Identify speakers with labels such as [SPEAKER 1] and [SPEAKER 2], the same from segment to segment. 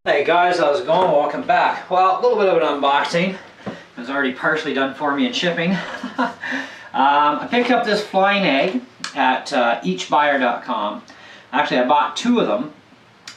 [SPEAKER 1] Hey guys, how's it going? Welcome back. Well, a little bit of an unboxing. It was already partially done for me in shipping. I picked up this flying egg at eachbuyer.com. Actually, I bought two of them.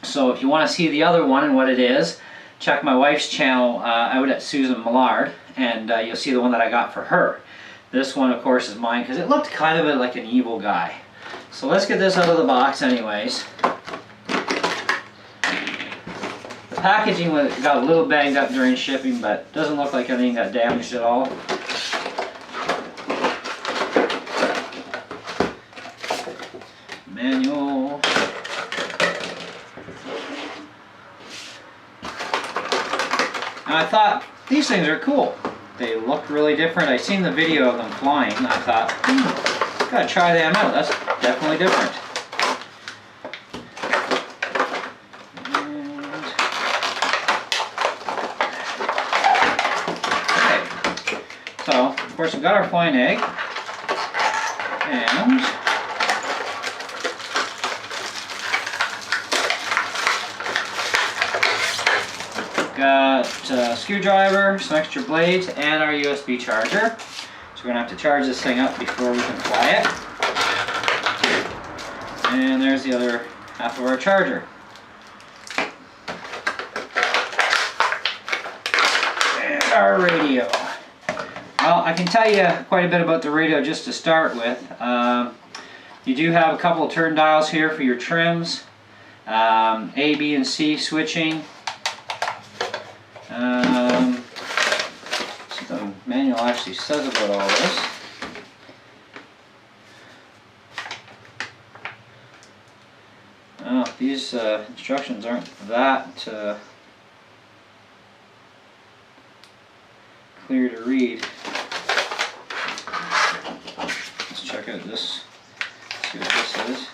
[SPEAKER 1] So if you want to see the other one and what it is, check my wife's channel out at Susan Millard, and you'll see the one that I got for her. This one, of course, is mine because it looked kind of like an evil guy. So let's get this out of the box anyways. The packaging got a little banged up during shipping, but doesn't look like anything got damaged at all. Manual. And I thought, these things are cool. They look really different. I seen the video of them flying, and I thought, gotta try them out. That's definitely different. So, of course, we've got our flying egg, and we've got a screwdriver, some extra blades, and our USB charger. So we're going to have to charge this thing up before we can fly it. And there's the other half of our charger. And our radio. Well, I can tell you quite a bit about the radio just to start with. You do have a couple of turn dials here for your trims, A, B, and C switching. So the manual actually says about all this. Oh, these instructions aren't that clear to read. Check out this, see what this is.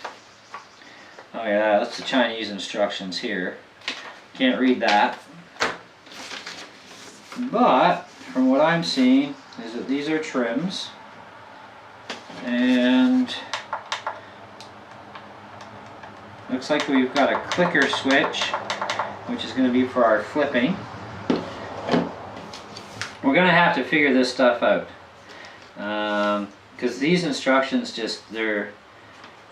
[SPEAKER 1] Oh yeah, that's the Chinese instructions here. Can't read that. But, from what I'm seeing, is that these are trims. And looks like we've got a clicker switch, which is going to be for our flipping. We're going to have to figure this stuff out. Because these instructions just, they're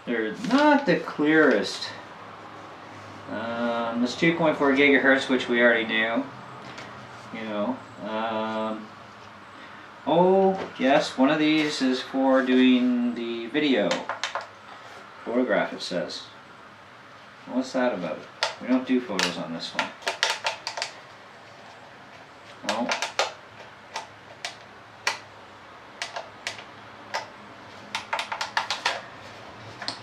[SPEAKER 1] not the clearest. This 2.4 gigahertz, which we already knew, you know. Oh yes, one of these is for doing the video photograph, it says. What's that about? We don't do photos on this one. Oh.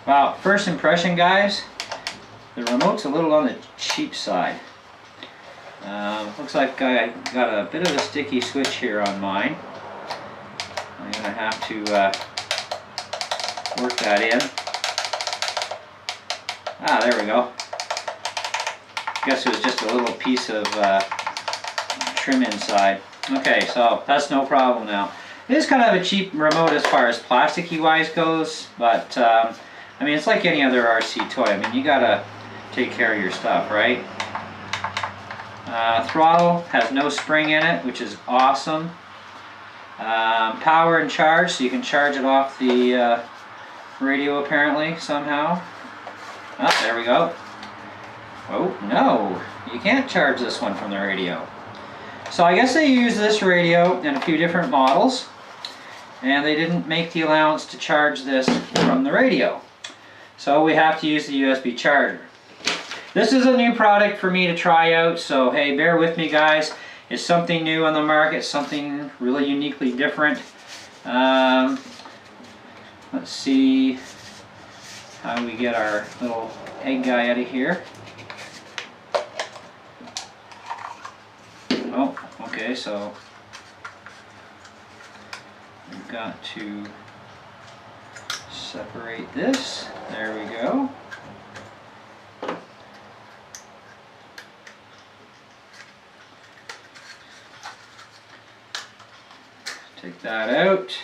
[SPEAKER 1] Wow, first impression guys, the remote's a little on the cheap side. Looks like I got a bit of a sticky switch here on mine. I'm going to have to work that in. Ah, there we go. Guess it was just a little piece of trim inside. Okay, so that's no problem now. It is kind of a cheap remote as far as plasticky wise goes, but I mean, it's like any other RC toy. I mean, you gotta take care of your stuff, right? Throttle has no spring in it, which is awesome. Power and charge, so you can charge it off the radio apparently, somehow. Oh, there we go. Oh, no, you can't charge this one from the radio. So I guess they use this radio in a few different models, and they didn't make the allowance to charge this from the radio. So we have to use the USB charger. This is a new product for me to try out, so hey, bear with me guys. It's something new on the market, something really uniquely different. Let's see how we get our little egg guy out of here. Oh, okay, so we've got to separate this. There we go. Take that out.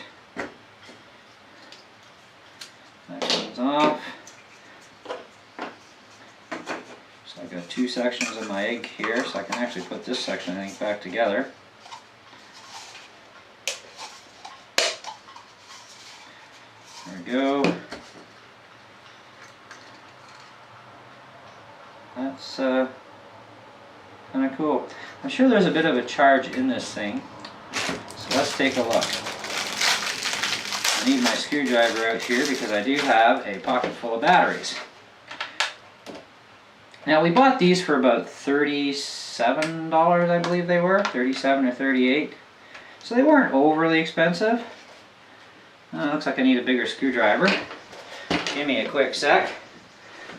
[SPEAKER 1] That comes off. So I I've got two sections of my egg here, so I can actually put this section, I think, back together. There we go. That's kind of cool. I'm sure there's a bit of a charge in this thing, so let's take a look. I need my screwdriver out here because I do have a pocket full of batteries. Now we bought these for about $37, I believe they were, 37 or 38. So they weren't overly expensive. Looks like I need a bigger screwdriver. Give me a quick sec.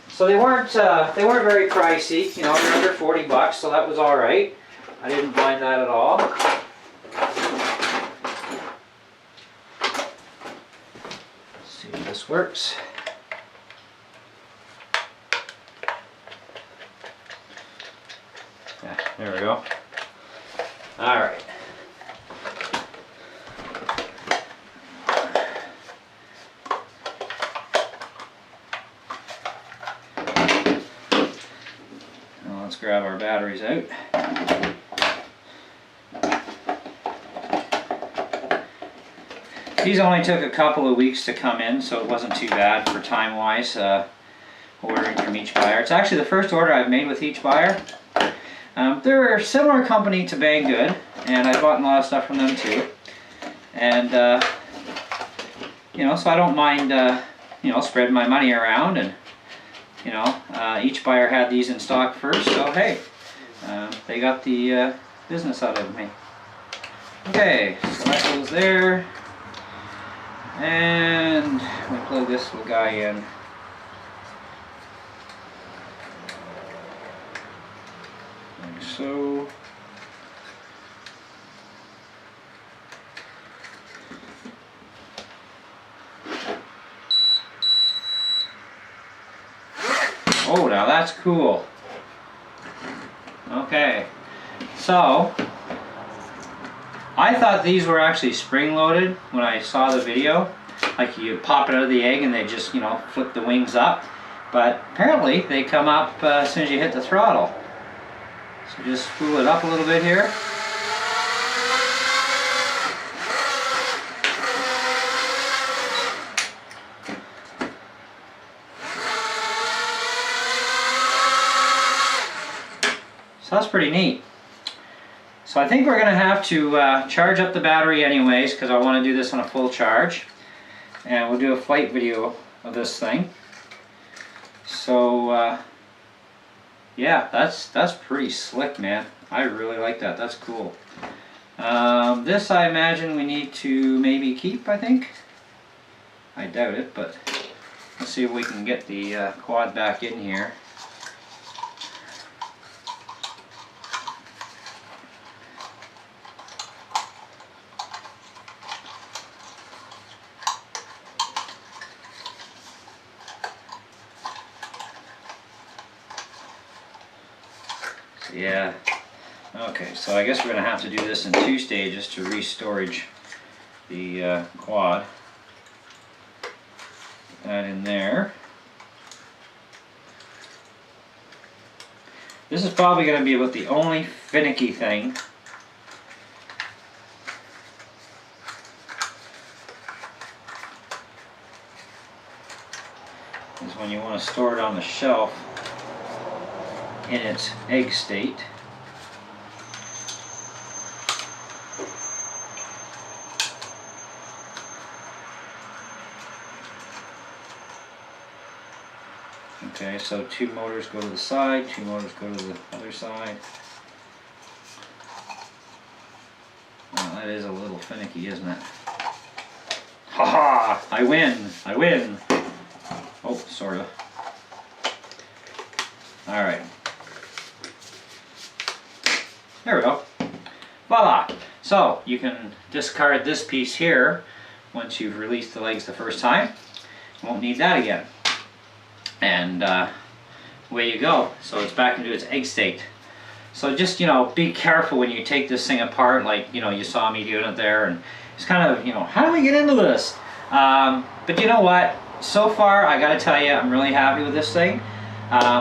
[SPEAKER 1] So they weren't very pricey. You know, they're under 40 bucks, so that was all right. I didn't mind that at all. Let's see if this works. Yeah, there we go. All right. Now let's grab our batteries out. These only took a couple of weeks to come in, so it wasn't too bad for time-wise ordering from each buyer. It's actually the first order I've made with each buyer. They're a similar company to Banggood, and I've bought a lot of stuff from them too. And you know, so I don't mind you know, spreading my money around, and you know, each buyer had these in stock first, so hey, they got the business out of me. Okay, so that goes there, and we plug this little guy in. Like so. Oh, now that's cool. Okay, so I thought these were actually spring-loaded when I saw the video. Like you pop it out of the egg and they just, you know, flip the wings up. But apparently they come up as soon as you hit the throttle. So just spool it up a little bit here. So that's pretty neat. So I think we're going to have to charge up the battery anyways, because I want to do this on a full charge. And we'll do a flight video of this thing. So yeah, that's pretty slick, man. I really like that. That's cool. This I imagine we need to maybe keep, I think. I doubt it, but let's see if we can get the quad back in here. Yeah, okay, so I guess we're going to have to do this in 2 stages to re-storage the quad. Put that in there. This is probably going to be about the only finicky thing. Is when you want to store it on the shelf in its egg state. Okay, so 2 motors go to the side, 2 motors go to the other side. Oh, that is a little finicky, isn't it? Ha ha! I win! I win! Oh, sorta. Alright. There we go. Voila! So you can discard this piece here once you've released the legs the first time. You won't need that again. And away you go. So it's back into its egg state. So just, you know, be careful when you take this thing apart, like, you know, you saw me doing it there, and it's kind of, you know, how do we get into this? But you know what? So far, I gotta tell you, I'm really happy with this thing.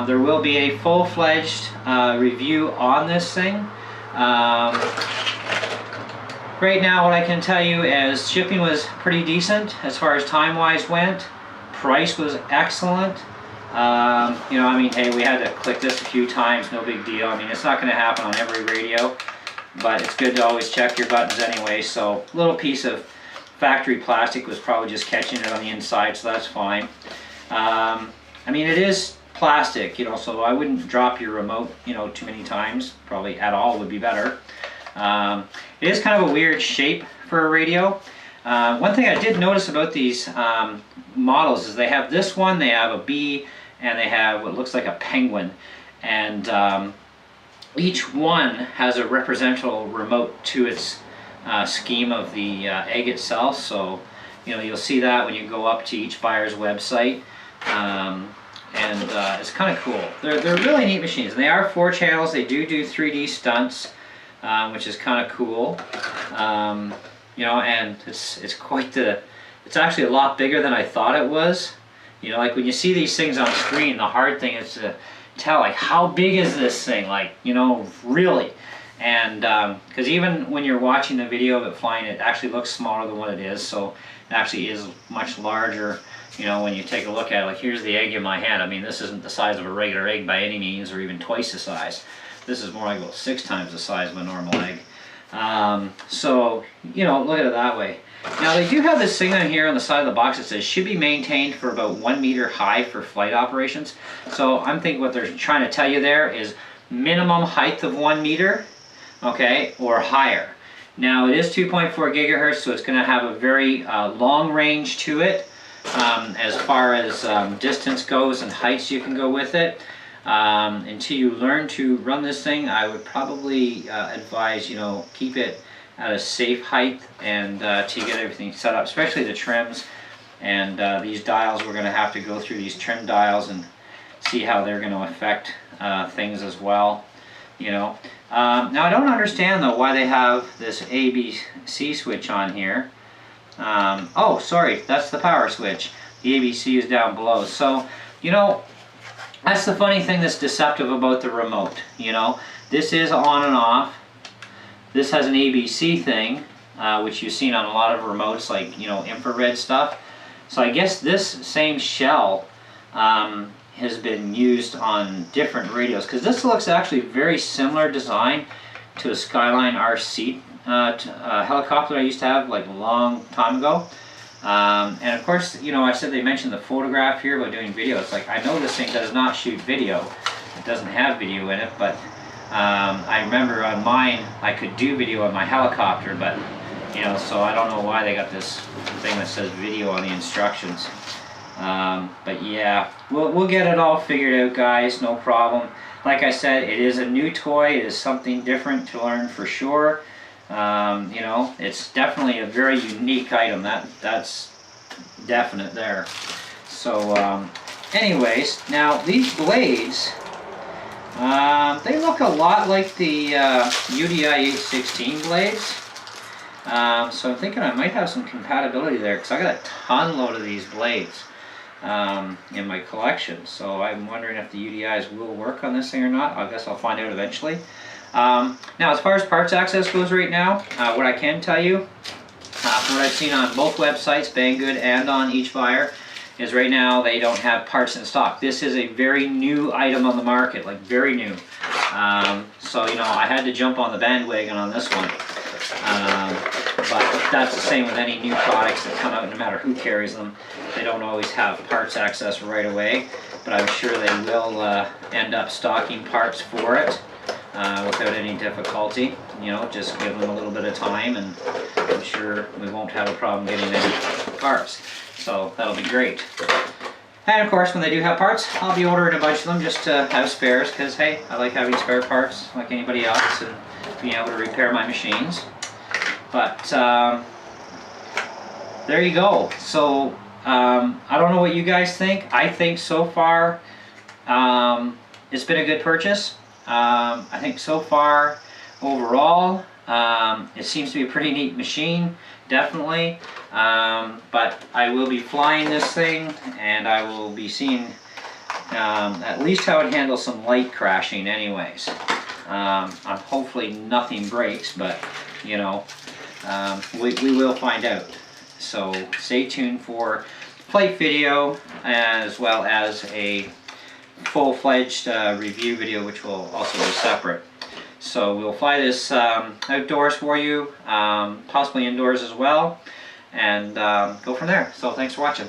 [SPEAKER 1] There will be a full-fledged review on this thing. Right now what I can tell you is shipping was pretty decent as far as time-wise went. Price was excellent. You know, I mean, hey, we had to click this a few times, no big deal. I mean, it's not going to happen on every radio, but it's good to always check your buttons anyway. So a little piece of factory plastic was probably just catching it on the inside, so that's fine. I mean, it is plastic, you know, so I wouldn't drop your remote, you know, too many times. Probably at all would be better. It is kind of a weird shape for a radio. One thing I did notice about these models is they have this one, they have a bee, and they have what looks like a penguin. And each one has a representative remote to its scheme of the egg itself. So, you know, you'll see that when you go up to each buyer's website. It's kind of cool. They're really neat machines. And they are 4 channels. They do 3D stunts, which is kind of cool. You know, and it's quite the. It's actually a lot bigger than I thought it was. You know, like when you see these things on screen, the hard thing is to tell, like, how big is this thing? Like, you know, really. And because even when you're watching the video of it flying, it actually looks smaller than what it is. So it actually is much larger. You know, when you take a look at it, like, here's the egg in my hand. I mean, this isn't the size of a regular egg by any means, or even twice the size. This is more like about 6 times the size of a normal egg. So, you know, look at it that way. Now, they do have this thing on here on the side of the box that says should be maintained for about 1 meter high for flight operations. So I'm thinking what they're trying to tell you there is minimum height of 1 meter, okay, or higher. Now, it is 2.4 gigahertz, so it's going to have a very long range to it. As far as distance goes and heights you can go with it. Until you learn to run this thing, I would probably advise, you know, keep it at a safe height and to get everything set up, especially the trims. And these dials, we're going to have to go through these trim dials and see how they're going to affect things as well, you know. Now, I don't understand, though, why they have this ABC switch on here. Oh, sorry, that's the power switch. The ABC is down below. So, you know, that's the funny thing that's deceptive about the remote. You know, this is on and off. This has an ABC thing, which you've seen on a lot of remotes, like, you know, infrared stuff. So I guess this same shell has been used on different radios, because this looks actually very similar design to a Skyline RC helicopter I used to have like a long time ago. And of course, you know, I said they mentioned the photograph here about doing video. It's like, I know this thing does not shoot video. It doesn't have video in it, but I remember on mine, I could do video on my helicopter, but, you know, so I don't know why they got this thing that says video on the instructions. But yeah, we'll get it all figured out, guys, no problem. Like I said, it is a new toy. It is something different to learn for sure. You know, it's definitely a very unique item. That's definite there. So, anyways, now these blades, they look a lot like the UDI 816 blades. So I'm thinking I might have some compatibility there, because I got a ton load of these blades in my collection. So I'm wondering if the UDIs will work on this thing or not. I guess I'll find out eventually. Now, as far as parts access goes right now, what I can tell you, from what I've seen on both websites, Banggood and on each buyer, is right now they don't have parts in stock. This is a very new item on the market, like very new. So, you know, I had to jump on the bandwagon on this one. But that's the same with any new products that come out, no matter who carries them. They don't always have parts access right away, but I'm sure they will end up stocking parts for it. Without any difficulty, you know, just give them a little bit of time, and I'm sure we won't have a problem getting any parts. So that'll be great. And of course, when they do have parts, I'll be ordering a bunch of them just to have spares, because hey, I like having spare parts like anybody else and being able to repair my machines. But there you go. So I don't know what you guys think. I think so far it's been a good purchase. I think so far, overall, it seems to be a pretty neat machine, definitely. But I will be flying this thing, and I will be seeing at least how it handles some light crashing anyways. Hopefully nothing breaks, but you know, we will find out. So stay tuned for flight video as well as a full-fledged review video, which will also be separate. So we'll fly this outdoors for you, possibly indoors as well, and go from there. So thanks for watching.